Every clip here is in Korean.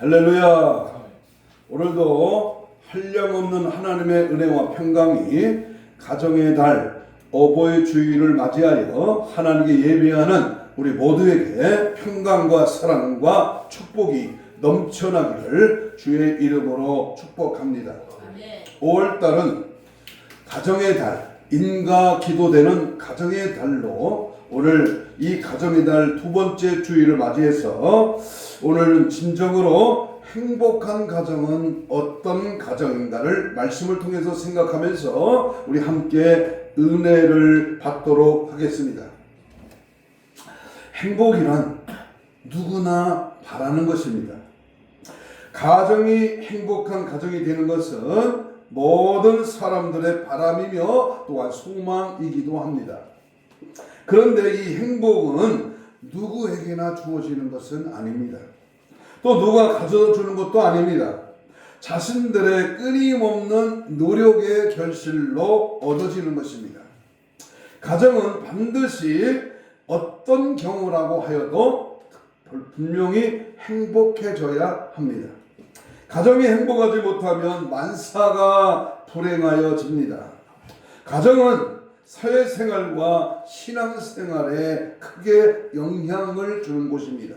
할렐루야. 오늘도 한량없는 하나님의 은혜와 평강이 가정의 달 어버이 주일을 맞이하여 하나님께 예배하는 우리 모두에게 평강과 사랑과 축복이 넘쳐나기를 주의 이름으로 축복합니다. 5월달은 가정의 달, 인가 기도되는 가정의 달로 오늘 이 가정의 달 두 번째 주일을 맞이해서 오늘은 진정으로 행복한 가정은 어떤 가정인가를 말씀을 통해서 생각하면서 우리 함께 은혜를 받도록 하겠습니다. 행복이란 누구나 바라는 것입니다. 가정이 행복한 가정이 되는 것은 모든 사람들의 바람이며 또한 소망이기도 합니다. 그런데 이 행복은 누구에게나 주어지는 것은 아닙니다. 또 누가 가져다 주는 것도 아닙니다. 자신들의 끊임없는 노력의 결실로 얻어지는 것입니다. 가정은 반드시 어떤 경우라고 하여도 분명히 행복해져야 합니다. 가정이 행복하지 못하면 만사가 불행하여집니다. 가정은 사회생활과 신앙생활에 크게 영향을 주는 곳입니다.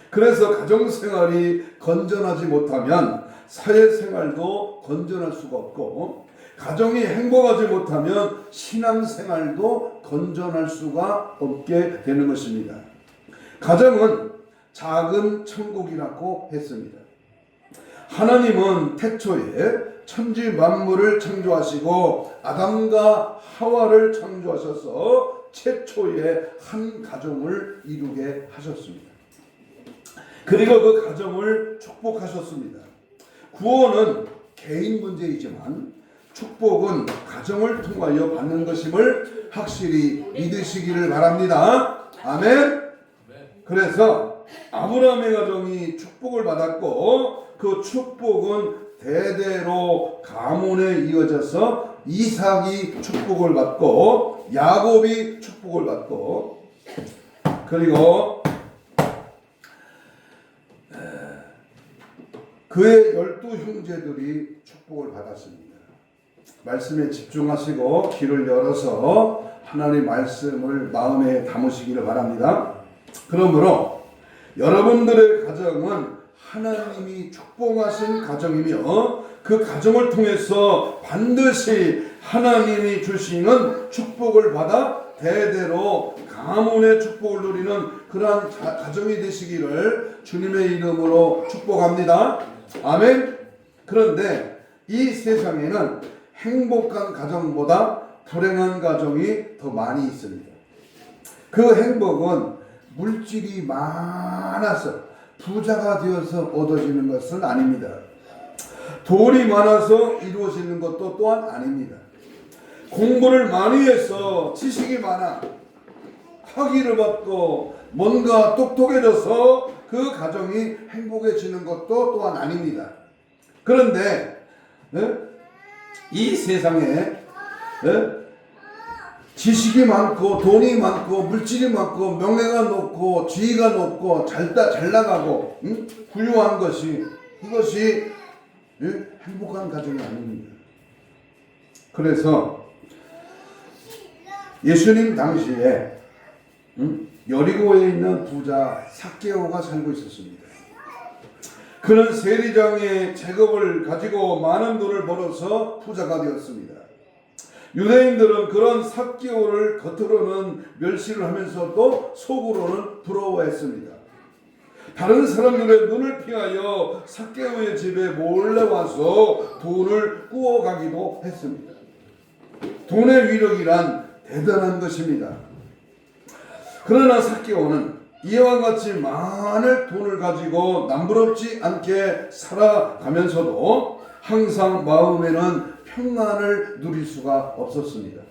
그래서 가정생활이 건전하지 못하면 사회생활도 건전할 수가 없고, 가정이 행복하지 못하면 신앙생활도 건전할 수가 없게 되는 것입니다. 가정은 작은 천국이라고 했습니다. 하나님은 태초에 천지 만물을 창조하시고 아담과 하와를 창조하셔서 최초의 한 가정을 이루게 하셨습니다. 그리고 그 가정을 축복하셨습니다. 구원은 개인 문제이지만 축복은 가정을 통하여 받는 것임을 확실히 믿으시기를 바랍니다. 아멘. 그래서 아브라함의 가정이 축복을 받았고, 그 축복은 대대로 가문에 이어져서 이삭이 축복을 받고 야곱이 축복을 받고, 그리고 그의 12 형제들이 축복을 받았습니다. 말씀에 집중하시고 귀를 열어서 하나님의 말씀을 마음에 담으시기를 바랍니다. 그러므로 여러분들의 가정은 하나님이 축복하신 가정이며 그 가정을 통해서 반드시 하나님이 주시는 축복을 받아 대대로 가문의 축복을 누리는 그러한 가정이 되시기를 주님의 이름으로 축복합니다. 아멘. 그런데 이 세상에는 행복한 가정보다 불행한 가정이 더 많이 있습니다. 그 행복은 물질이 많아서 부자가 되어서 얻어지는 것은 아닙니다. 돈이 많아서 이루어지는 것도 또한 아닙니다. 공부를 많이 해서 지식이 많아 학위를 받고 뭔가 똑똑해져서 그 가정이 행복해지는 것도 또한 아닙니다. 그런데 이 세상에 지식이 많고 돈이 많고 물질이 많고 명예가 높고 지위가 높고 잘 나가고 부유한 것이, 이것이 행복한 가정이 아닙니다. 그래서 예수님 당시에 여리고에 있는 부자 삭개오가 살고 있었습니다. 그는 세리장의 제급을 가지고 많은 돈을 벌어서 부자가 되었습니다. 유대인들은 그런 삭개오를 겉으로는 멸시를 하면서도 속으로는 부러워했습니다. 다른 사람들의 눈을 피하여 삭개오의 집에 몰래 와서 돈을 꾸어가기도 했습니다. 돈의 위력이란 대단한 것입니다. 그러나 삭개오는 이와 같이 많은 돈을 가지고 남부럽지 않게 살아가면서도 항상 마음에는 평안을 누릴 수가 없었습니다.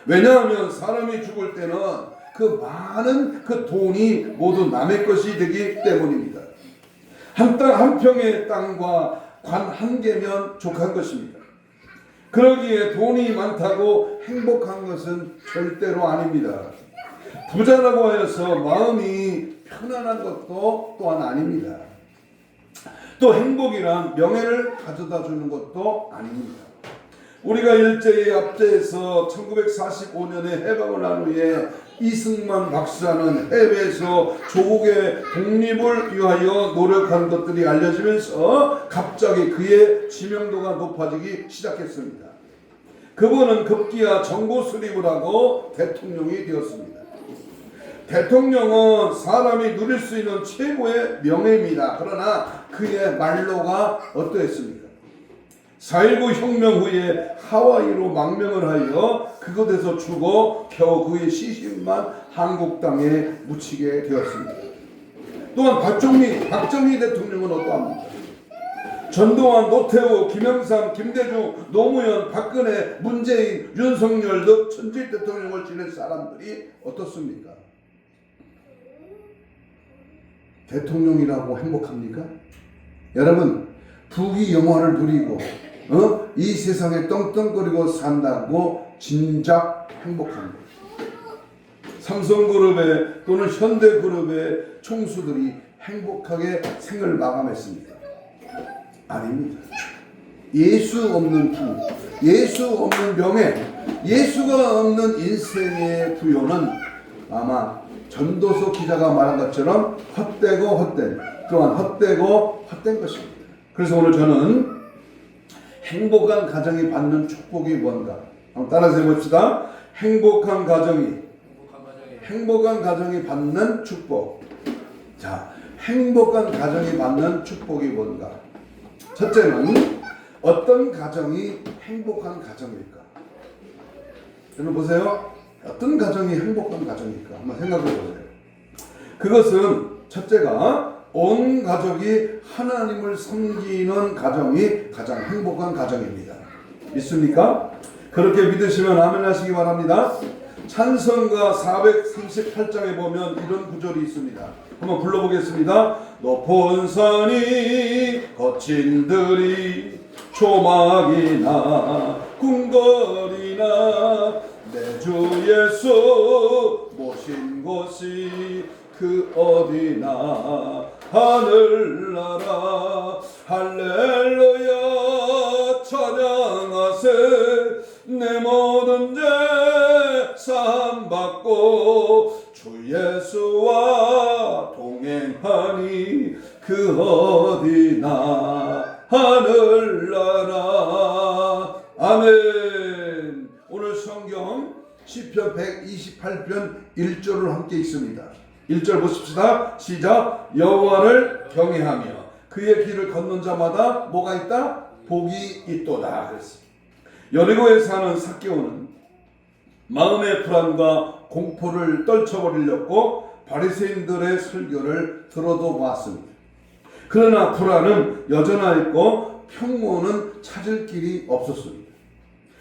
왜냐하면 사람이 죽을 때는 그 많은 그 돈이 모두 남의 것이 되기 때문입니다. 한 평의 땅과 관 한 개면 족한 것입니다. 그러기에 돈이 많다고 행복한 것은 절대로 아닙니다. 부자라고 하여서 마음이 편안한 것도 또한 아닙니다. 또 행복이란 명예를 가져다 주는 것도 아닙니다. 우리가 일제의 압제에서 1945년에 해방을 한 후에 이승만 박사는 해외에서 조국의 독립을 위하여 노력한 것들이 알려지면서 갑자기 그의 지명도가 높아지기 시작했습니다. 그분은 급기야 정부 수립을 하고 대통령이 되었습니다. 대통령은 사람이 누릴 수 있는 최고의 명예입니다. 그러나 그의 말로가 어떠했습니까? 4.19 혁명 후에 하와이로 망명을 하여 그곳에서 죽어 겨우 그의 시신만 한국 땅에 묻히게 되었습니다. 또한 박정희 대통령은 어떠합니까? 전두환, 노태우, 김영삼, 김대중, 노무현, 박근혜, 문재인, 윤석열 등 전직 대통령을 지낸 사람들이 어떻습니까? 대통령이라고 행복합니까? 여러분, 부귀 영화를 누리고 이 세상에 떵떵거리고 산다고 진작 행복합니다. 삼성그룹의 또는 현대그룹의 총수들이 행복하게 생을 마감했습니까? 아닙니다. 예수 없는 부, 예수 없는 명예, 예수가 없는 인생의 부요는 아마 전도서 기자가 말한 것처럼 헛되고 헛된, 또한 헛되고 헛된 것입니다. 그래서 오늘 저는 행복한 가정이 받는 축복이 뭔가 한번 따라서 해봅시다. 행복한 가정이 받는 축복. 자, 행복한 가정이 받는 축복이 뭔가? 첫째는 어떤 가정이 행복한 가정일까? 여러분 보세요. 어떤 가정이 행복한 가정일까? 한번 생각해 보세요. 그것은 첫째가 온 가족이 하나님을 섬기는 가정이 가장 행복한 가정입니다. 믿습니까? 그렇게 믿으시면 아멘 하시기 바랍니다. 찬송가 438장에 보면 이런 구절이 있습니다. 한번 불러보겠습니다. 높은 산이 거친 들이 조막이나 궁궐이나 내 주 예수 모신 곳이 그 어디나 하늘나라 할렐루야 찬양하세 내 모든 죄 사함받고 주 예수와 동행하니 그 어디나 하늘나라. 아멘. 오늘 성경 시편 128편 1절을 함께 읽습니다. 1절 보십시다. 시작. 여호와를 경외하며 그의 길을 걷는 자마다 뭐가 있다? 복이 있도다. 그랬습니다. 여리고에 사는 삭개오는 마음의 불안과 공포를 떨쳐버리려고 바리새인들의 설교를 들어도 보았습니다. 그러나 불안은 여전하였고 평온은 찾을 길이 없었습니다.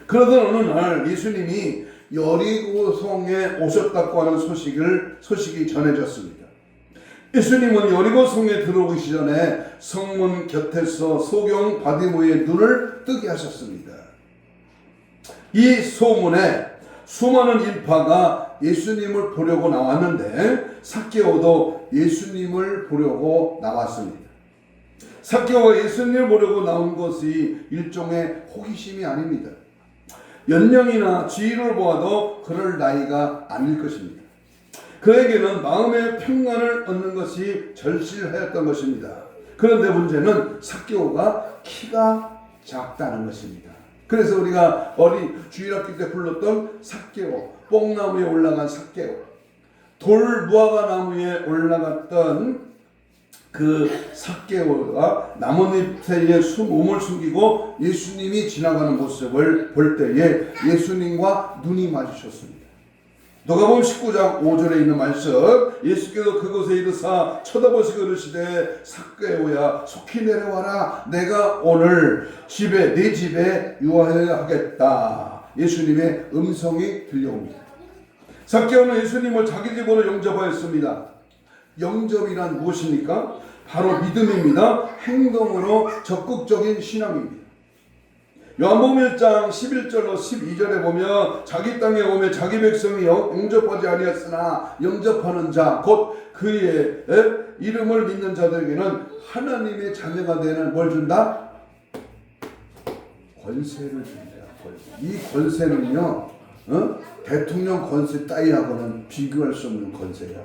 그러던 어느 날 예수님이 여리고성에 오셨다고 하는 소식이 전해졌습니다. 예수님은 여리고성에 들어오기 전에 성문 곁에서 소경 바디모의 눈을 뜨게 하셨습니다. 이 소문에 수많은 인파가 예수님을 보려고 나왔는데 삭개오도 예수님을 보려고 나왔습니다. 삭개오가 예수님을 보려고 나온 것이 일종의 호기심이 아닙니다. 연령이나 지위를 보아도 그럴 나이가 아닐 것입니다. 그에게는 마음의 평안을 얻는 것이 절실하였던 것입니다. 그런데 문제는 삭개오가 키가 작다는 것입니다. 그래서 우리가 주일학교 때 불렀던 삭개오, 뽕나무에 올라간 삭개오, 돌무화과 나무에 올라갔던 그 삭개오가 나뭇잎 사이에 몸을 숨기고 예수님이 지나가는 모습을 볼 때에 예수님과 눈이 마주쳤습니다. 누가복음 19장 5절에 있는 말씀, 예수께서 그곳에 이르사 쳐다보시고 이르시되 삭개오야 속히 내려와라 내가 오늘 네 집에 유하여야 하겠다. 예수님의 음성이 들려옵니다. 삭개오는 예수님을 자기 집으로 영접하였습니다. 영접이란 무엇입니까? 바로 믿음입니다. 행동으로 적극적인 신앙입니다. 요한복음 1장 11절로 12절에 보면 자기 땅에 오매 자기 백성이 영접하지 아니하였으나 영접하는 자 곧 그의 이름을 믿는 자들에게는 하나님의 자녀가 되는 뭘 준다? 권세를 준다. 이 권세는요, 대통령 권세 따위하고는 비교할 수 없는 권세야.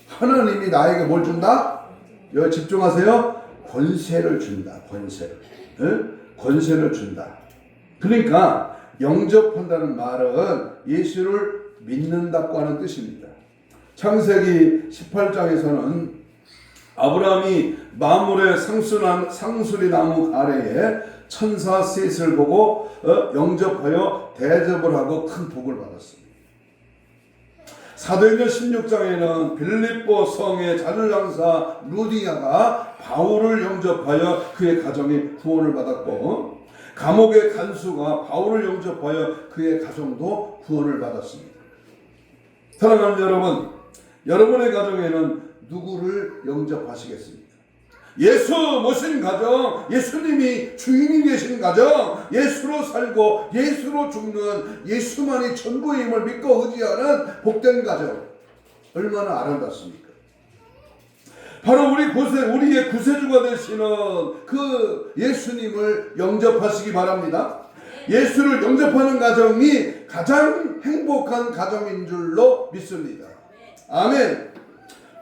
하나님이 나에게 뭘 준다? 여기 집중하세요. 권세를 준다. 권세를 준다. 그러니까 영접한다는 말은 예수를 믿는다고 하는 뜻입니다. 창세기 18장에서는 아브라함이 마물의 상수리 나무 아래에 천사 셋을 보고 영접하여 대접을 하고 큰 복을 받았습니다. 사도행전 16장에는 빌립보 성의 자율장사 루디아가 바울을 영접하여 그의 가정이 구원을 받았고, 감옥의 간수가 바울을 영접하여 그의 가정도 구원을 받았습니다. 사랑하는 여러분, 여러분의 가정에는 누구를 영접하시겠습니까? 예수 모신 가정, 예수님이 주인이 되신 가정, 예수로 살고 예수로 죽는 예수만이 전부임을 믿고 의지하는 복된 가정, 얼마나 아름답습니까? 바로 우리의 구세주가 되시는 그 예수님을 영접하시기 바랍니다. 예수를 영접하는 가정이 가장 행복한 가정인 줄로 믿습니다. 아멘.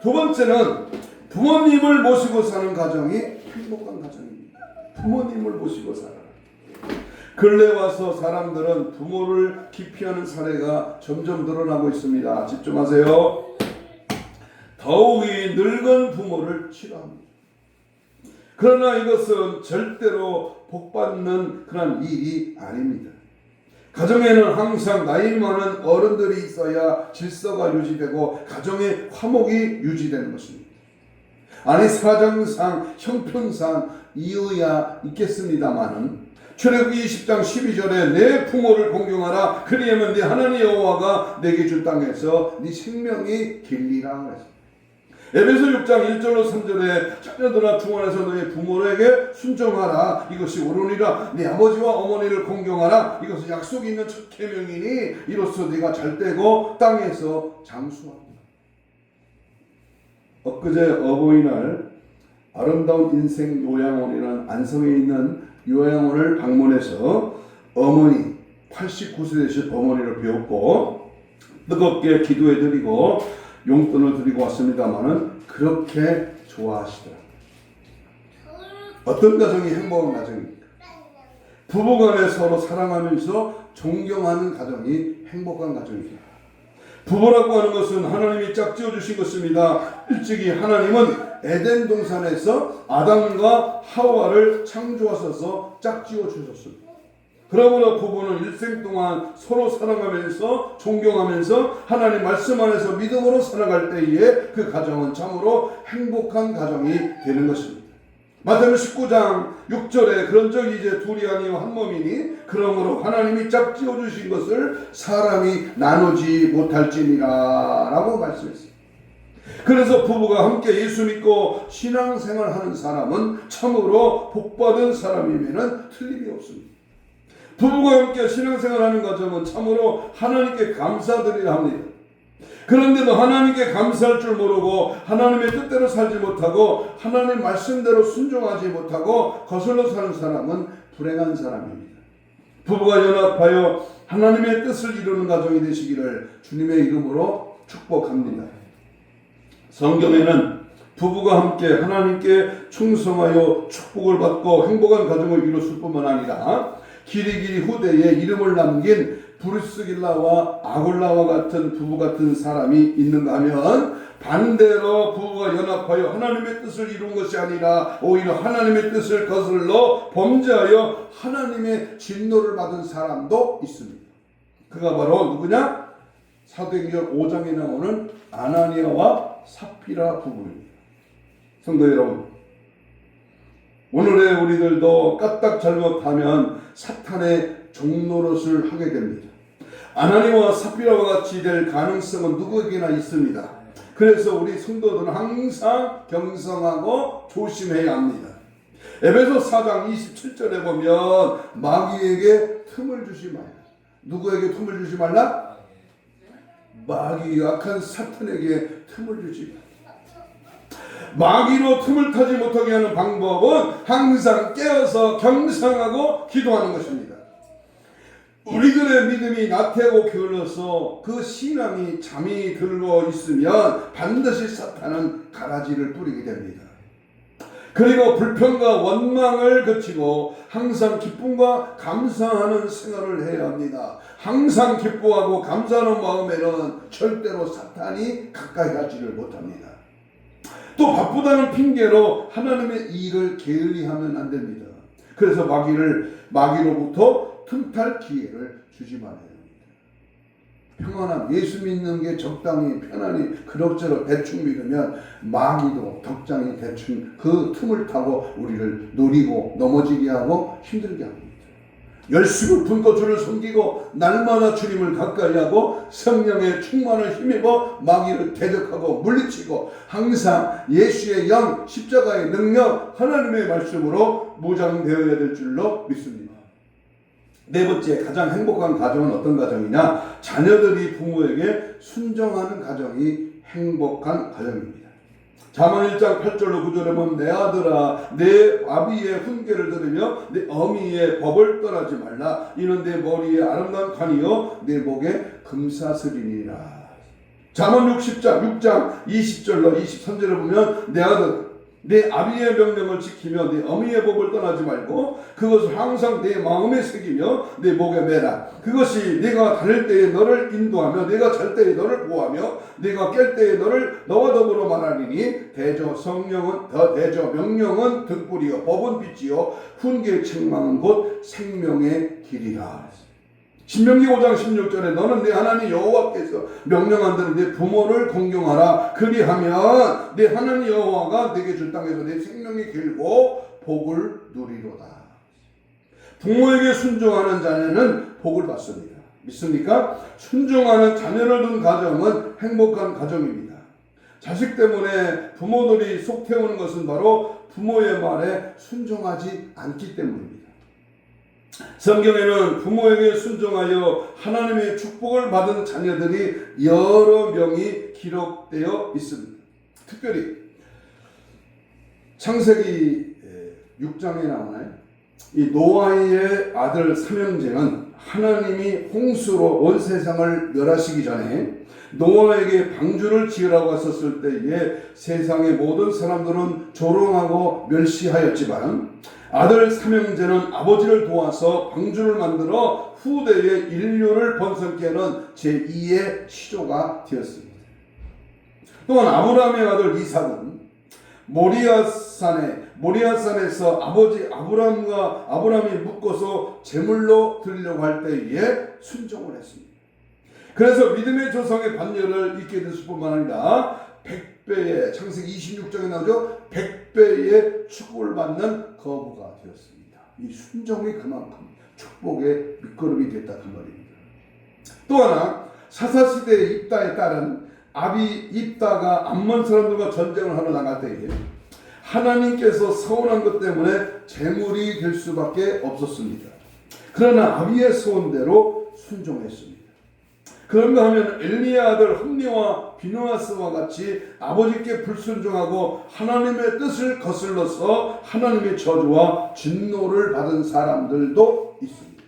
두 번째는 부모님을 모시고 사는 가정이 행복한 가정입니다. 부모님을 모시고 살아라. 근래 와서 사람들은 부모를 기피하는 사례가 점점 늘어나고 있습니다. 집중하세요. 더욱이 늙은 부모를 싫어합니다. 그러나 이것은 절대로 복받는 그런 일이 아닙니다. 가정에는 항상 나이 많은 어른들이 있어야 질서가 유지되고 가정의 화목이 유지되는 것입니다. 아니, 사정상 형편상 이유야 있겠습니다마는 출애굽기 20장 12절에 내 부모를 공경하라, 그리하면 네 하나님 여호와가 내게 줄 땅에서 네 생명이 길리라 그랬습니다. 에베소 6장 1절로 3절에 자녀들아 중원에서 너희 부모에게 순종하라, 이것이 옳으니라. 네 아버지와 어머니를 공경하라, 이것은 약속이 있는 첫 계명이니 이로써 네가 잘되고 땅에서 장수하라. 엊그제 어버이날 아름다운 인생 요양원이라는 안성에 있는 요양원을 방문해서 어머니 89세 되신 어머니를 배웠고 뜨겁게 기도해드리고 용돈을 드리고 왔습니다마는 그렇게 좋아하시더라. 어떤 가정이 행복한 가정입니까? 부부간에 서로 사랑하면서 존경하는 가정이 행복한 가정입니다. 부부라고 하는 것은 하나님이 짝지어 주신 것입니다. 일찍이 하나님은 에덴 동산에서 아담과 하와를 창조하셔서 짝지어 주셨습니다. 그러므로 부부는 일생 동안 서로 사랑하면서 존경하면서 하나님 말씀 안에서 믿음으로 살아갈 때에 그 가정은 참으로 행복한 가정이 되는 것입니다. 마태복음 19장 6절에 그런즉 이제 둘이 아니요 한 몸이니 그러므로 하나님이 짝지어 주신 것을 사람이 나누지 못할지니라 라고 말씀했습니다. 그래서 부부가 함께 예수 믿고 신앙생활하는 사람은 참으로 복받은 사람이면 틀림이 없습니다. 부부가 함께 신앙생활하는 과정은 참으로 하나님께 감사드려야 합니다. 그런데도 하나님께 감사할 줄 모르고 하나님의 뜻대로 살지 못하고 하나님 말씀대로 순종하지 못하고 거슬러 사는 사람은 불행한 사람입니다. 부부가 연합하여 하나님의 뜻을 이루는 가정이 되시기를 주님의 이름으로 축복합니다. 성경에는 부부가 함께 하나님께 충성하여 축복을 받고 행복한 가정을 이뤘을 뿐만 아니라 길이길이 후대에 이름을 남긴 브루스길라와 아굴라와 같은 부부 같은 사람이 있는가 하면 반대로 부부가 연합하여 하나님의 뜻을 이룬 것이 아니라 오히려 하나님의 뜻을 거슬러 범죄하여 하나님의 진노를 받은 사람도 있습니다. 그가 바로 누구냐? 사도행전 5장에 나오는 아나니아와 삽비라 부부입니다. 성도 여러분, 오늘의 우리들도 까딱 잘못하면 사탄의 종노릇을 하게 됩니다. 아나니아와 삽비라와 같이 될 가능성은 누구에게나 있습니다. 그래서 우리 성도들은 항상 경성하고 조심해야 합니다. 에베소 4장 27절에 보면 마귀에게 틈을 주지 말라. 누구에게 틈을 주지 말라? 마귀 약한 사탄에게 틈을 주지 말라. 마귀로 틈을 타지 못하게 하는 방법은 항상 깨어서 경상하고 기도하는 것입니다. 우리들의 믿음이 나태하고 게을러서 그 신앙이 잠이 들고 있으면 반드시 사탄은 가라지를 뿌리게 됩니다. 그리고 불평과 원망을 거치고 항상 기쁨과 감사하는 생활을 해야 합니다. 항상 기뻐하고 감사하는 마음에는 절대로 사탄이 가까이 하지를 못합니다. 또 바쁘다는 핑계로 하나님의 일을 게을리하면 안 됩니다. 그래서 마귀로부터 틈탈 기회를 주지 말아야 합니다. 평안함, 예수 믿는 게 적당히 편안히 그럭저럭 대충 믿으면 마귀도 적당히 대충 그 틈을 타고 우리를 노리고 넘어지게 하고 힘들게 합니다. 열심히 품고 주를 섬기고 날마다 주님을 가까이 하고 성령의 충만을 힘입어 마귀를 대적하고 물리치고 항상 예수의 영, 십자가의 능력, 하나님의 말씀으로 무장되어야 될 줄로 믿습니다. 네 번째, 가장 행복한 가정은 어떤 가정이냐? 자녀들이 부모에게 순종하는 가정이 행복한 가정입니다. 잠언 1장 8절로 9절에 보면 내 아들아 내 아비의 훈계를 들으며 내 어미의 법을 떠나지 말라. 이는 내 머리에 아름다운 관이요 내 목에 금사슬이니라. 잠언 6장 20절로 23절에 보면 내 아들 내 아비의 명령을 지키며 내 어미의 법을 떠나지 말고 그것을 항상 내 마음에 새기며 내 목에 매라. 그것이 네가 다닐 때에 너를 인도하며 네가 잘 때에 너를 보호하며 네가 깰 때에 너와 더불어 말하리니 대저 명령은 등불이요 법은 빛이요 훈계의 책망은 곧 생명의 길이라. 신명기 5장 16절에 너는 내 하나님 여호와께서 명령한 대로 내 부모를 공경하라. 그리하면 내 하나님 여호와가 내게 줄 땅에서 내 생명이 길고 복을 누리로다. 부모에게 순종하는 자녀는 복을 받습니다. 믿습니까? 순종하는 자녀를 둔 가정은 행복한 가정입니다. 자식 때문에 부모들이 속 태우는 것은 바로 부모의 말에 순종하지 않기 때문입니다. 성경에는 부모에게 순종하여 하나님의 축복을 받은 자녀들이 여러 명이 기록되어 있습니다. 특별히 창세기 6장에 나오나요? 이 노아의 아들 삼형제는 하나님이 홍수로 온 세상을 멸하시기 전에 노아에게 방주를 지으라고 하셨을 때에 세상의 모든 사람들은 조롱하고 멸시하였지만 아들 삼형제는 아버지를 도와서 방주를 만들어 후대의 인류를 번성케 하는 제2의 시조가 되었습니다. 또한 아브라함의 아들 이삭은 모리아산에서 아버지 아브라함이 묶어서 제물로 드리려고 할 때에 순종을 했습니다. 그래서 믿음의 조상의 반열을 잊게 됐을 뿐만 아니라 100배의 창세기 26장에 나오죠. 100배의 축복을 받는 거부가 되었습니다. 이 순종이 그만큼 축복의 밑거름이 됐다 그 말입니다. 또 하나 사사시대의 입다에 따른 아비 입다가 암몬 사람들과 전쟁을 하러 나갈 때에 하나님께서 서운한 것 때문에 제물이 될 수밖에 없었습니다. 그러나 아비의 소원대로 순종했습니다. 그런가 하면 엘리의 아들 홈리와 비느하스와 같이 아버지께 불순종하고 하나님의 뜻을 거슬러서 하나님의 저주와 진노를 받은 사람들도 있습니다.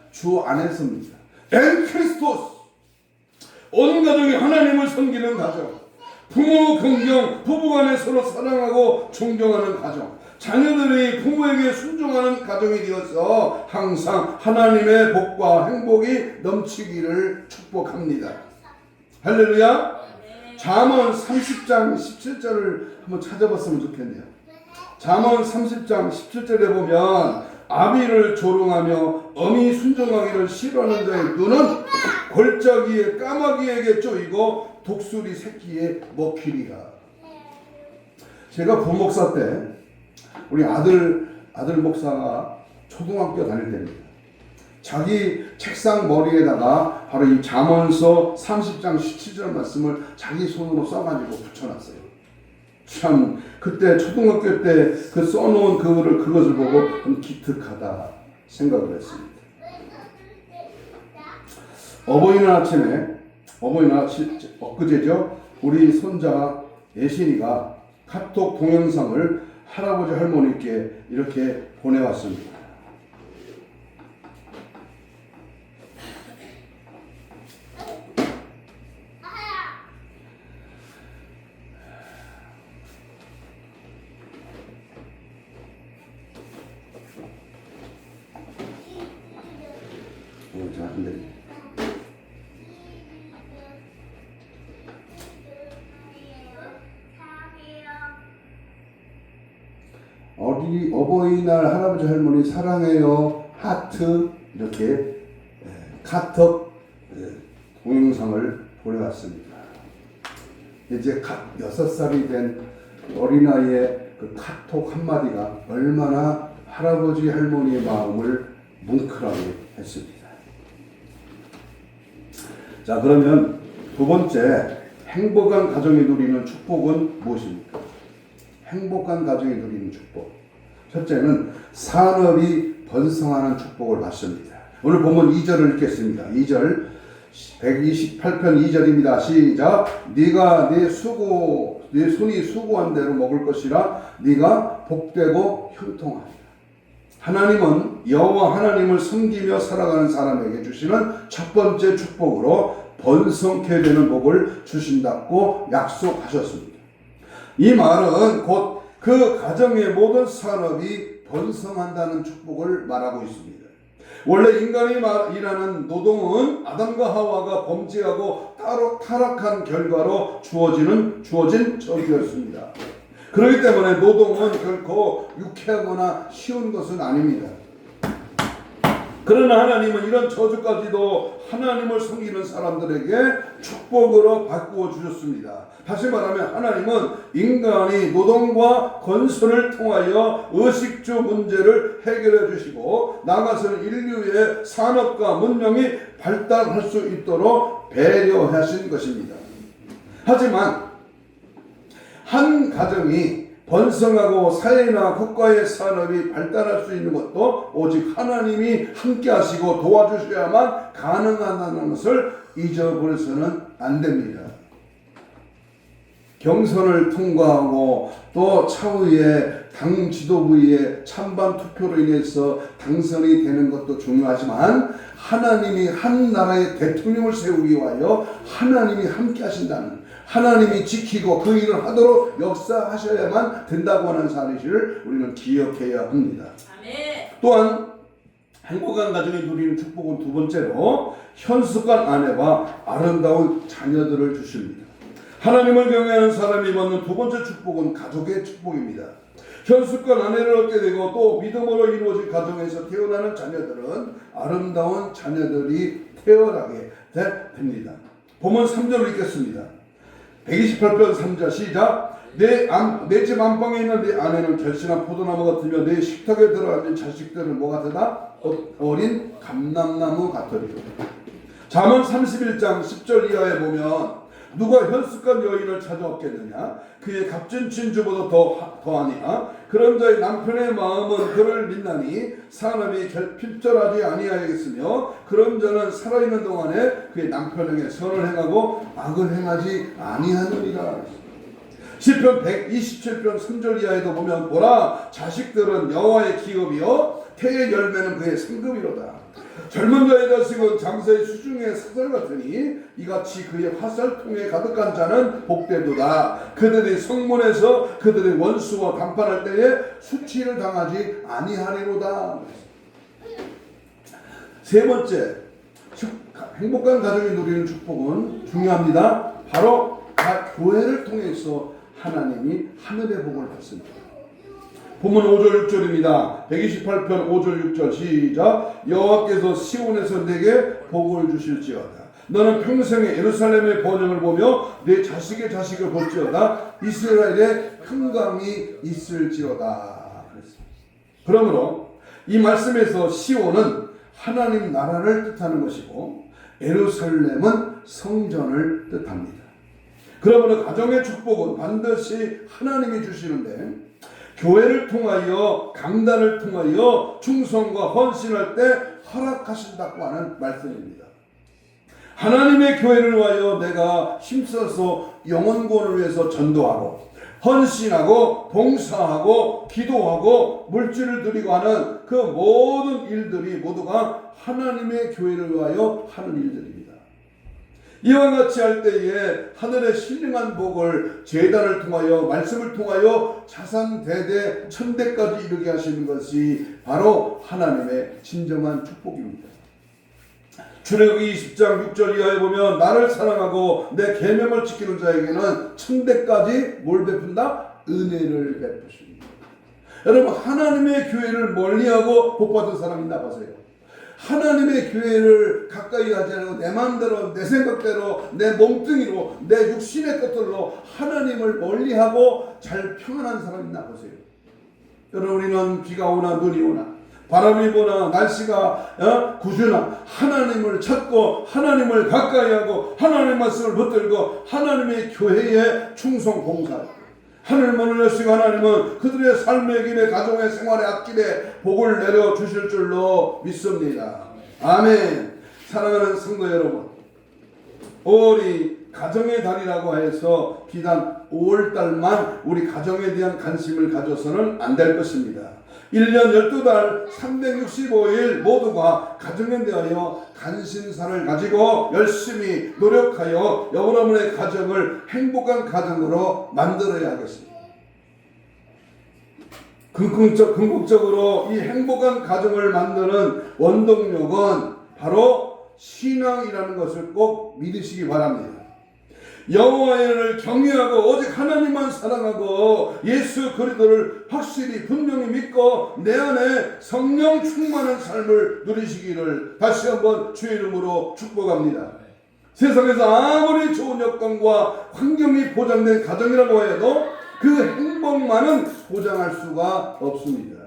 주 안에서입니다. 엔 크리스토스 온 가족이 하나님을 섬기는 가정, 부모 긍정, 부부간에 서로 사랑하고 존경하는 가정, 자녀들이 부모에게 순종하는 가정이 되어서 항상 하나님의 복과 행복이 넘치기를 축복합니다. 할렐루야. 잠언 30장 17절을 한번 찾아봤으면 좋겠네요. 잠언 30장 17절에 보면 아비를 조롱하며 어미 순종하기를 싫어하는 자의 눈은 골짜기에 까마귀에게 쪼이고 독수리 새끼에 먹히리라. 제가 부목사 때 우리 아들 목사가 초등학교 다닐 때입니다. 자기 책상 머리에다가 바로 이 잠언서 30장 17절 말씀을 자기 손으로 써가지고 붙여놨어요. 참 그때 초등학교 때 그 써놓은 그것을 보고 좀 기특하다 생각을 했습니다. 어버이날 아침에 엊그제죠. 우리 손자 예신이가 카톡 동영상을 할아버지 할머니께 이렇게 보내왔습니다. 잘 안 되네. 어버이날 할아버지 할머니 사랑해요 하트 이렇게 카톡 동영상을 보내왔습니다. 이제 갓 6살이 된 어린아이의 그 카톡 한마디가 얼마나 할아버지 할머니의 마음을 뭉클하게 했습니다. 자, 그러면 두 번째, 행복한 가정이 누리는 축복은 무엇입니까? 행복한 가정이 누리는 축복. 첫째는 산업이 번성하는 축복을 받습니다. 오늘 본문 2절을 읽겠습니다. 2절 128편 2절입니다. 시작. 네가 네 손이 수고한 대로 먹을 것이라 네가 복되고 형통하리라. 하나님은 여호와 하나님을 섬기며 살아가는 사람에게 주시는 첫 번째 축복으로 번성케 되는 복을 주신다고 약속하셨습니다. 이 말은 곧 그 가정의 모든 산업이 번성한다는 축복을 말하고 있습니다. 원래 인간이 일하는 노동은 아담과 하와가 범죄하고 타락한 결과로 주어진 저주였습니다. 그렇기 때문에 노동은 결코 유쾌하거나 쉬운 것은 아닙니다. 그러나 하나님은 이런 저주까지도 하나님을 섬기는 사람들에게 축복으로 바꾸어 주셨습니다. 다시 말하면 하나님은 인간이 노동과 건설을 통하여 의식주 문제를 해결해 주시고 나아가서는 인류의 산업과 문명이 발달할 수 있도록 배려하신 것입니다. 하지만 한 가정이 번성하고 사회나 국가의 산업이 발달할 수 있는 것도 오직 하나님이 함께 하시고 도와주셔야만 가능하다는 것을 잊어버려서는 안 됩니다. 경선을 통과하고 또 차후에 당 지도부의 찬반 투표로 인해서 당선이 되는 것도 중요하지만 하나님이 한 나라의 대통령을 세우기 위하여 하나님이 함께 하신다는, 하나님이 지키고 그 일을 하도록 역사하셔야만 된다고 하는 사실을 우리는 기억해야 합니다. 아멘. 또한 행복한 가정이 누리는 축복은 두 번째로 현숙한 아내와 아름다운 자녀들을 주십니다. 하나님을 경외하는 사람이 받는 두 번째 축복은 가족의 축복입니다. 현숙한 아내를 얻게 되고 또 믿음으로 이루어진 가정에서 태어나는 자녀들은 아름다운 자녀들이 태어나게 됩니다. 본문 3절을 읽겠습니다. 128편 3절 시작. 내 집 안방에 있는 내 아내는 결실한 포도나무 같으며 내 식탁에 들어앉은 자식들은 뭐 같으다? 어린 감람나무 같으리라. 잠언 31장 10절 이하에 보면 누가 현숙한 여인을 찾아왔겠느냐? 그의 값진 진주보다 더하니라. 그런 자의 남편의 마음은 그를 믿나니 사람이 필절하지 아니하겠으며 그런 자는 살아있는 동안에 그의 남편에게 선을 행하고 악을 행하지 아니하느니라. 시편 127편 3절 이하에도 보면 보라 자식들은 여호와의 기업이요 태의 열매는 그의 상급이로다. 젊은 자의 자식은 장사의 수중의 사살 같으니 이같이 그의 화살통에 가득한 자는 복되도다. 그들이 성문에서 그들의 원수와 담판할 때에 수치를 당하지 아니하리로다. 세 번째, 행복한 가정이 누리는 축복은 중요합니다. 바로 교회를 통해서 하나님이 하늘의 복을 받습니다. 본문 5절 6절입니다. 128편 5절 6절 시작. 여호와께서 시온에서 내게 복을 주실지어다. 너는 평생에 예루살렘의 번영을 보며 내 자식의 자식을 볼지어다. 이스라엘에 평강이 있을지어다. 그러므로 이 말씀에서 시온은 하나님 나라를 뜻하는 것이고 예루살렘은 성전을 뜻합니다. 그러므로 가정의 축복은 반드시 하나님이 주시는데 교회를 통하여 강단을 통하여 충성과 헌신할 때 허락하신다고 하는 말씀입니다. 하나님의 교회를 위하여 내가 힘써서 영혼구원을 위해서 전도하고 헌신하고 봉사하고 기도하고 물질을 드리고 하는 그 모든 일들이 모두가 하나님의 교회를 위하여 하는 일들입니다. 이와 같이 할 때에 하늘의 신령한 복을 제단을 통하여 말씀을 통하여 자산대대 천대까지 이르게 하시는 것이 바로 하나님의 진정한 축복입니다. 출애굽기 20장 6절 이하에 보면 나를 사랑하고 내 계명을 지키는 자에게는 천대까지 뭘 베푼다? 은혜를 베푸십니다. 여러분, 하나님의 교회를 멀리하고 복받은 사람 있나 보세요. 하나님의 교회를 가까이 하지 않고 내 마음대로 내 생각대로 내 몸뚱이로 내 육신의 것들로 하나님을 멀리하고 잘 평안한 사람 있나 보세요. 여러분, 우리는 비가 오나 눈이 오나 바람이 부나 날씨가 구주나 하나님을 찾고 하나님을 가까이 하고 하나님의 말씀을 붙들고 하나님의 교회에 충성 봉사하고 하늘문을 여시고 하나님은 그들의 삶의 길에 가정의 생활의 앞길에 복을 내려주실 줄로 믿습니다. 아멘. 사랑하는 성도 여러분, 5월이 가정의 달이라고 해서 비단 5월달만 우리 가정에 대한 관심을 가져서는 안 될 것입니다. 1년 12달 365일 모두가 가정에 대하여 관심사를 가지고 열심히 노력하여 여러분의 가정을 행복한 가정으로 만들어야 하겠습니다. 궁극적으로 이 행복한 가정을 만드는 원동력은 바로 신앙이라는 것을 꼭 믿으시기 바랍니다. 여호와를 경외하고 오직 하나님만 사랑하고 예수 그리스도를 확실히 분명히 믿고 내 안에 성령 충만한 삶을 누리시기를 다시 한번 주의 이름으로 축복합니다. 세상에서 아무리 좋은 여건과 환경이 보장된 가정이라고 해도 그 행복만은 보장할 수가 없습니다.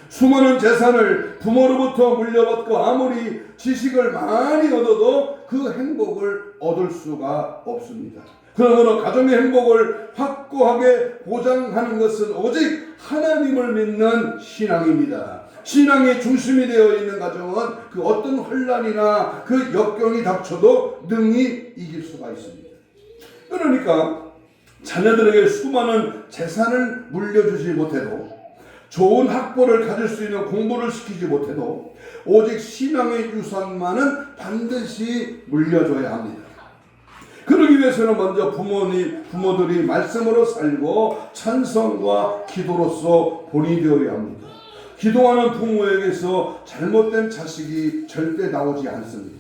수많은 재산을 부모로부터 물려받고 아무리 지식을 많이 얻어도 그 행복을 얻을 수가 없습니다. 그러므로 가정의 행복을 확고하게 보장하는 것은 오직 하나님을 믿는 신앙입니다. 신앙이 중심이 되어 있는 가정은 그 어떤 혼란이나 그 역경이 닥쳐도 능히 이길 수가 있습니다. 그러니까 자녀들에게 수많은 재산을 물려주지 못해도 좋은 학벌을 가질 수 있는 공부를 시키지 못해도 오직 신앙의 유산만은 반드시 물려줘야 합니다. 그러기 위해서는 먼저 부모들이 말씀으로 살고 찬성과 기도로서 본이 되어야 합니다. 기도하는 부모에게서 잘못된 자식이 절대 나오지 않습니다.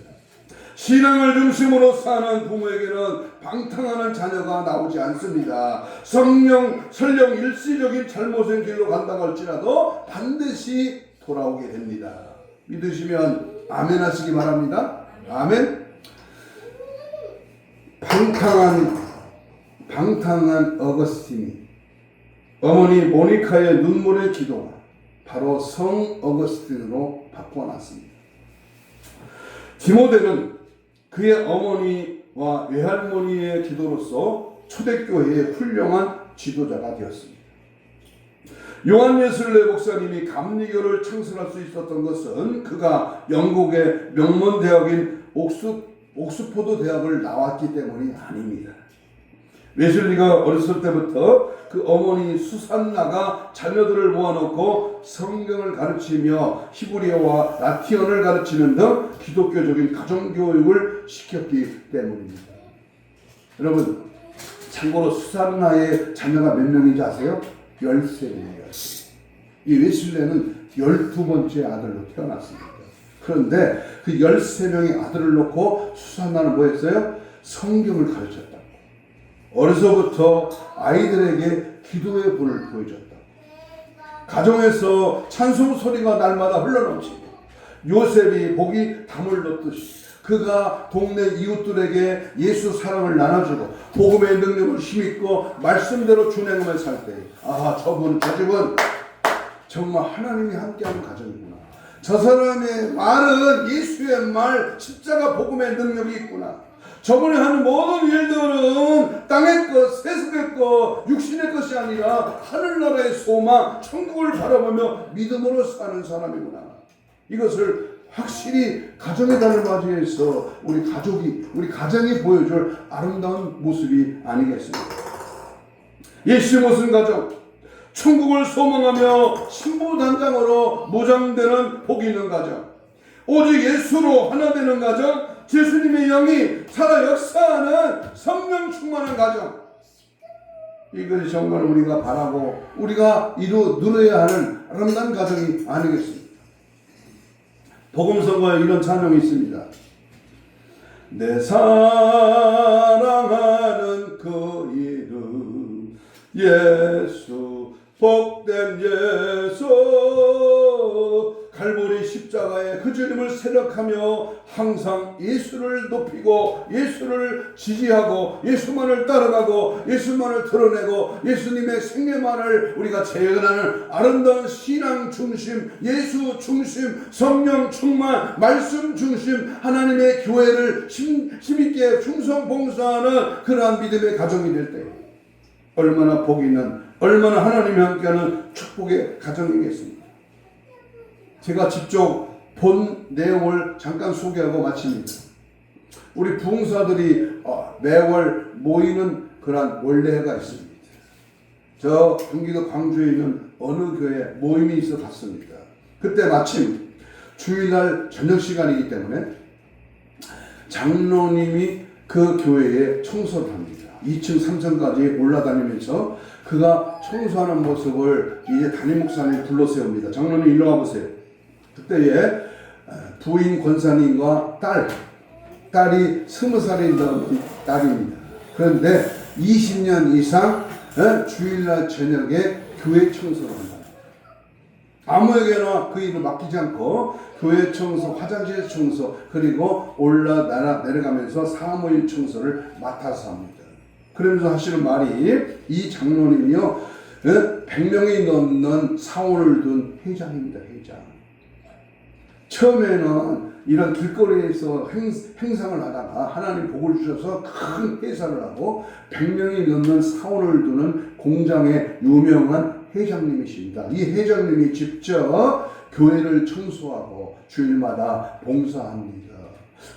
신앙을 중심으로 사는 부모에게는 방탕하는 자녀가 나오지 않습니다. 설령 일시적인 잘못된 길로 간다고 할지라도 반드시 돌아오게 됩니다. 믿으시면 아멘 하시기 바랍니다. 아멘. 방탕한 어거스틴이 어머니 모니카의 눈물의 기도가 바로 성 어거스틴으로 바꿔놨습니다. 디모데는 그의 어머니와 외할머니의 기도로서 초대교회의 훌륭한 지도자가 되었습니다. 요한 웨슬레 목사님이 감리교를 창설할 수 있었던 것은 그가 영국의 명문 대학인 옥스포드 대학을 나왔기 때문이 아닙니다. 웨슬리가 어렸을 때부터 그 어머니 수산나가 자녀들을 모아놓고 성경을 가르치며 히브리어와 라틴어를 가르치는 등 기독교적인 가정교육을 시켰기 때문입니다. 여러분, 참고로 수산나의 자녀가 몇 명인지 아세요? 13명이었어요. 이 웨슬레는 12번째 아들로 태어났습니다. 그런데 그 13명의 아들을 놓고 수산나는 뭐 했어요? 성경을 가르쳤다. 어려서부터 아이들에게 기도의 불을 보여줬다. 가정에서 찬송 소리가 날마다 흘러넘치고 요셉이 목이 담을 놓듯이 그가 동네 이웃들에게 예수 사랑을 나눠주고 복음의 능력을 힘입고 말씀대로 준행하며 살 때 저 집은 정말 하나님이 함께하는 가정이구나. 저 사람의 말은 예수의 말 십자가 복음의 능력이 있구나. 저번에 하는 모든 일들은 땅의 것, 세상의 것, 육신의 것이 아니라 하늘나라의 소망, 천국을 바라보며 믿음으로 사는 사람이구나. 이것을 확실히 가정의 달을 맞이해서 우리 가정이 보여줄 아름다운 모습이 아니겠습니까? 예수 모습 가정, 천국을 소망하며 신부단장으로 무장되는 복이 있는 가정, 오직 예수로 하나 되는 가정, 예수님의 영이 살아 역사하는 성령 충만한 가정, 이것이 정말 우리가 바라고 우리가 누려야 하는 아름다운 가정이 아니겠습니까? 복음성가에 이런 찬양이 있습니다. 내 사랑하는 그 이름 예수, 복된 예수, 갈보리 십자가의 그 주님을 생각하며 항상 예수를 높이고 예수를 지지하고 예수만을 따라가고 예수만을 드러내고 예수님의 생애만을 우리가 재현하는 아름다운 신앙 중심, 예수 중심, 성령 충만, 말씀 중심, 하나님의 교회를 힘있게 충성 봉사하는 그러한 믿음의 가정이 될 때 얼마나 복이 있는, 얼마나 하나님이 함께하는 축복의 가정이겠습니까? 제가 직접 본 내용을 잠깐 소개하고 마칩니다. 우리 부흥사들이 매월 모이는 그런 원례가 있습니다. 저 경기도 광주에 있는 어느 교회 모임이 있어 갔습니다. 그때 마침 주일날 저녁 시간이기 때문에 장로님이 그 교회에 청소를 합니다. 2층 3층까지 올라다니면서 그가 청소하는 모습을 이제 담임 목사님이 불러 세웁니다. 장로님 일로 와보세요. 그때에 부인 권사님과 딸이 20살인 딸입니다. 그런데 20년 이상 주일날 저녁에 교회 청소를 한다. 아무에게나 그 일을 맡기지 않고 교회 청소, 화장실 청소, 그리고 내려가면서 사무일 청소를 맡아서 합니다. 그러면서 하시는 말이, 이 장로님이요 100명이 넘는 사원을 둔 회장입니다. 회장. 처음에는 이런 길거리에서 행상을 하다가 하나님 복을 주셔서 큰 회사를 하고 100명이 넘는 사원을 두는 공장의 유명한 회장님이십니다. 이 회장님이 직접 교회를 청소하고 주일마다 봉사합니다.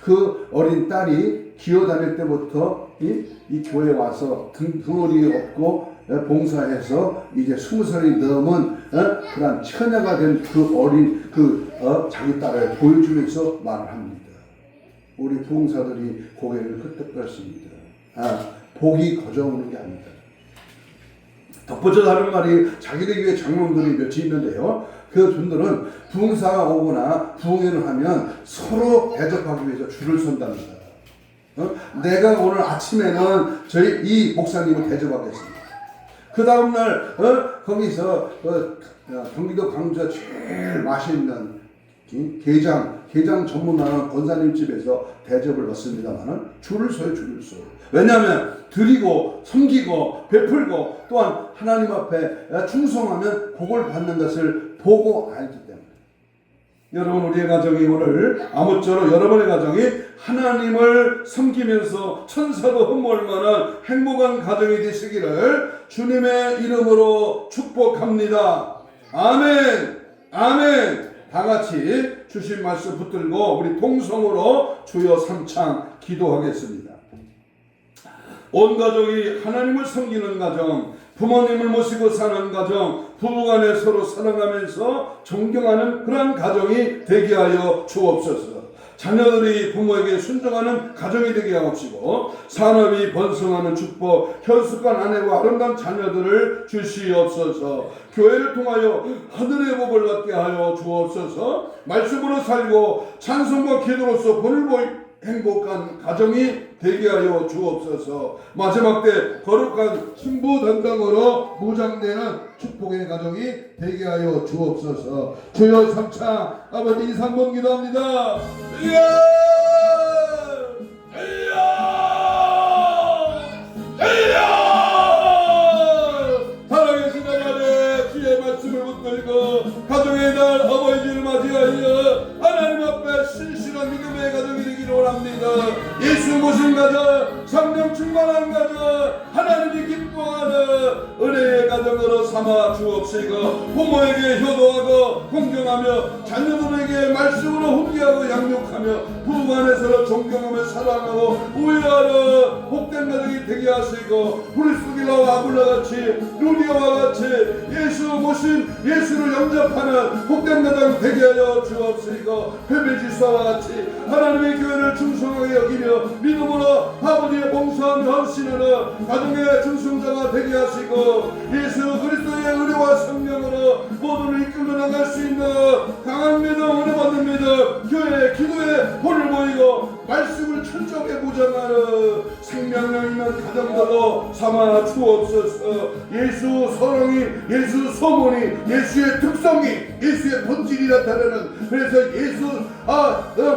그 어린 딸이 기어다닐 때부터 이 교회에 와서 등허리 업고 봉사해서 이제 20살이 넘은 그런 처녀가 된 그 어린 자기 딸을 보여주면서 말을 합니다. 우리 부흥사들이 고개를 끄덕거렸습니다. 복이 거저오는 게 아니다. 덧붙여 다른 말이, 자기들 교회 장로들이 몇이 있는데요, 그 분들은 부흥사가 오거나 부흥회를 하면 서로 대접하기 위해서 줄을 선답니다. 내가 오늘 아침에는 저희 이 목사님을 대접하겠습니다. 그 다음날 거기서 경기도 광주에 제일 맛있는 게장 전문하는 권사님 집에서 대접을 받습니다만은 줄을 서요. 왜냐하면 드리고 섬기고 베풀고 또한 하나님 앞에 충성하면 복을 받는 것을 보고 알기 때문에, 여러분, 우리의 가정이 오늘 아무쪼록 여러분의 가정이 하나님을 섬기면서 천사도 흠모할 만한 행복한 가정이 되시기를 주님의 이름으로 축복합니다. 아멘. 아멘. 다 같이 주신 말씀 붙들고 우리 통성으로 주여 삼창 기도하겠습니다. 온 가족이 하나님을 섬기는 가정, 부모님을 모시고 사는 가정, 부부간에 서로 사랑하면서 존경하는 그러한 가정이 되게 하여 주옵소서. 자녀들이 부모에게 순종하는 가정이 되게 하옵시고, 산업이 번성하는 축복, 현숙한 아내와 아름다운 자녀들을 주시옵소서. 교회를 통하여 하늘의 복을 받게 하여 주옵소서. 말씀으로 살고 찬송과 기도로서 본을 보이 행복한 가정이 되게 하여 주옵소서. 마지막 때 거룩한 신부 담당으로 무장되는 축복의 가정이 되게 하여 주옵소서. 주여 삼창 아버지 3번 기도합니다. 살아계신 하나님, 주의 말씀을 붙들고 가정의 날 어버이주를 맞이하여 하나님 앞에 신실한 믿음의 가정이 되기를 원합니다. 예수 모신 가정, 성령 충만한 가정, 하나님이 기뻐하는 은혜의 가정으로 삼아 주옵시고, 부모에게 효도하고 공경하며 자녀들에게 말씀으로 훈계하고 양육하며 부부간에 서로 존경하며 사랑하고 우애하는 복된 가정이 되게 하시고, 브리스길라와 아굴라같이 루디아와 같이 예수 모신 예수를 영접하는 복된 가정 되게 하여 주옵시고, 베베지사와 같이 하나님의 교회를 충성하게 여기며 믿음으로 아버지의 봉사하며 헌신하는 가정의 충성자가 되게 하시고, 예수 그리스도의 은혜와 성령으로 모두를 이끌고 나갈 수 있는 강한 믿음, 은혜 받는 믿음, 교회 기도에 혼을 모이고 말씀을 철저하게 보장하는 생명력 있는 가정들로 삼아 주옵소서. 예수 사랑이, 예수 소문이, 예수의 특성이, 예수의 본질이 나타나는, 그래서 예수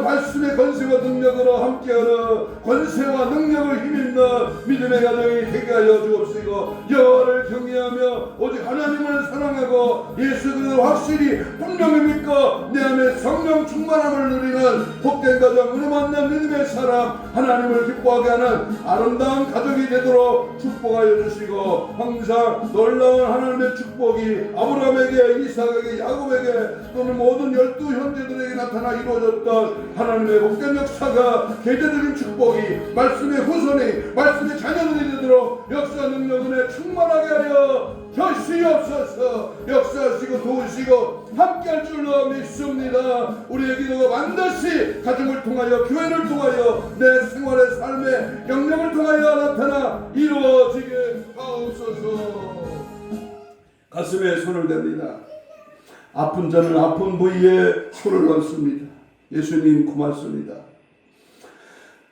말씀의 권세와 능력으로 함께하는 권세와 능력을 힘입는 믿음의 가정이 되게 하여 주옵시고, 여호와를 경외하며 오직 하나님을 사랑하고 예수 그리스도를 확실히 분명히 믿고 내 안에 성령 충만함을 누리는 복된 가정, 은혜 받는 믿음의 사람, 하나님을 기뻐하게 하는 아름다운 가족이 되도록 축복하여 주시고, 항상 놀라운 하나님의 축복이 아브라함에게, 이삭에게, 야곱에게 또는 모든 12 형제들에게 나타나 이루어졌던 하나님의 복된 역사가, 계절적인 축복이 말씀의 후손이, 말씀의 자녀들이 되도록 역사 능력 은혜 충만하게 하여 주시옵소서. 역사하시고 도우시고 함께할 줄로 믿습니다. 우리의 기도가 반드시 가정을 통하여, 교회를 통하여, 내 생활의 삶의 영역을 통하여 나타나 이루어지게 하옵소서. 가슴에 손을 댑니다. 아픈 자는 아픈 부위에 손을 얹습니다. 예수님 고맙습니다.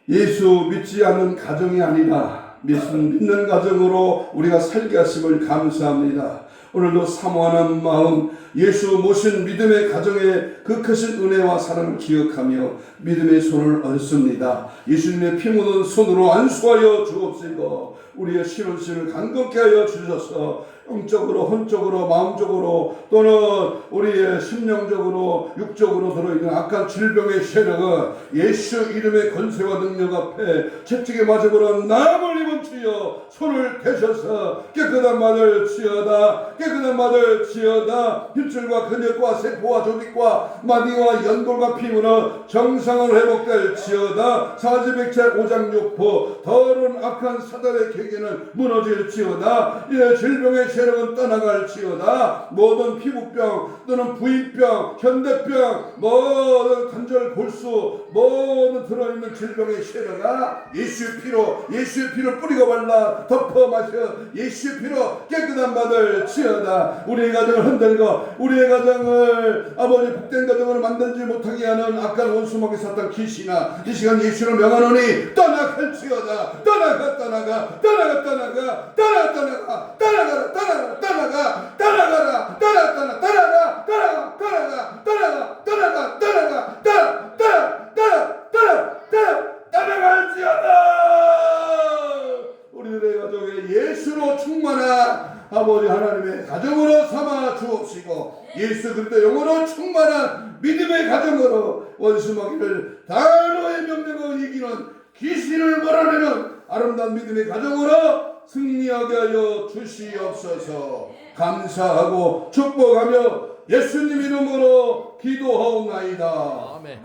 예수 믿지 않는 가정이 아니라 예수 믿는 가정으로 우리가 살게 하심을 감사합니다. 오늘도 사모하는 마음, 예수 모신 믿음의 가정의 그 크신 은혜와 사랑을 기억하며 믿음의 손을 얹습니다. 예수님의 피 묻은 손으로 안수하여 주옵시고, 우리의 신혼심을 강건케 하여 주셔서 영적으로, 혼적으로, 마음적으로 또는 우리의 심령적으로, 육적으로 들어있는 악한 질병의 세력은 예수 이름의 권세와 능력 앞에 채찍에 맞아버린 나음을 입은 주여 손을 대셔서 깨끗한 맛을 지어다, 깨끗한 맛을 지어다. 힘줄과 근육과 세포와 조직과 마디와 연골과 피부는 정상으로 회복될 지어다. 사지백체 오장육포 더러운 악한 사단의 계계는 무너질 지어다. 이에 질병의 세력은 떠나갈 지어다. 모든 피부병 또는 부인병, 현대병, 모든 관절 골수, 모든 들어있는 질병의 세력아 예수의 피로 뿌리고 발라 덮어 마셔 예수의 피로 깨끗한 바들 지어다. 우리의 가정을 흔들고 우리의 가정을 아버지 복된 가정으로 만들지 못하게 하는 악한 원수마귀 사탄 귀신아, 이 시간 예수를 명하노니 떠나갈지어다. 떠나가 떠나가 떠나가 떠나가 떠나가 떠나가 떠나가라 떠나가라 떠나가 떠나가라 떠나가 떠나가 떠나가 떠나가 떠나가 떠나가 떠나가 떠나가 떠나가 떠나가 떠나갈지어다. 우리들의 가정에 예수로 충만한 아버지 하나님의 가정으로 삼아 주옵시고, 예수 그리스도 영으로 충만한 믿음의 가정으로 원수마귀를 단호의 명령으로 이기는 귀신을 몰아내는 아름다운 믿음의 가정으로 승리하게 하여 주시옵소서. 감사하고 축복하며 예수님 이름으로 기도하옵나이다. 아멘.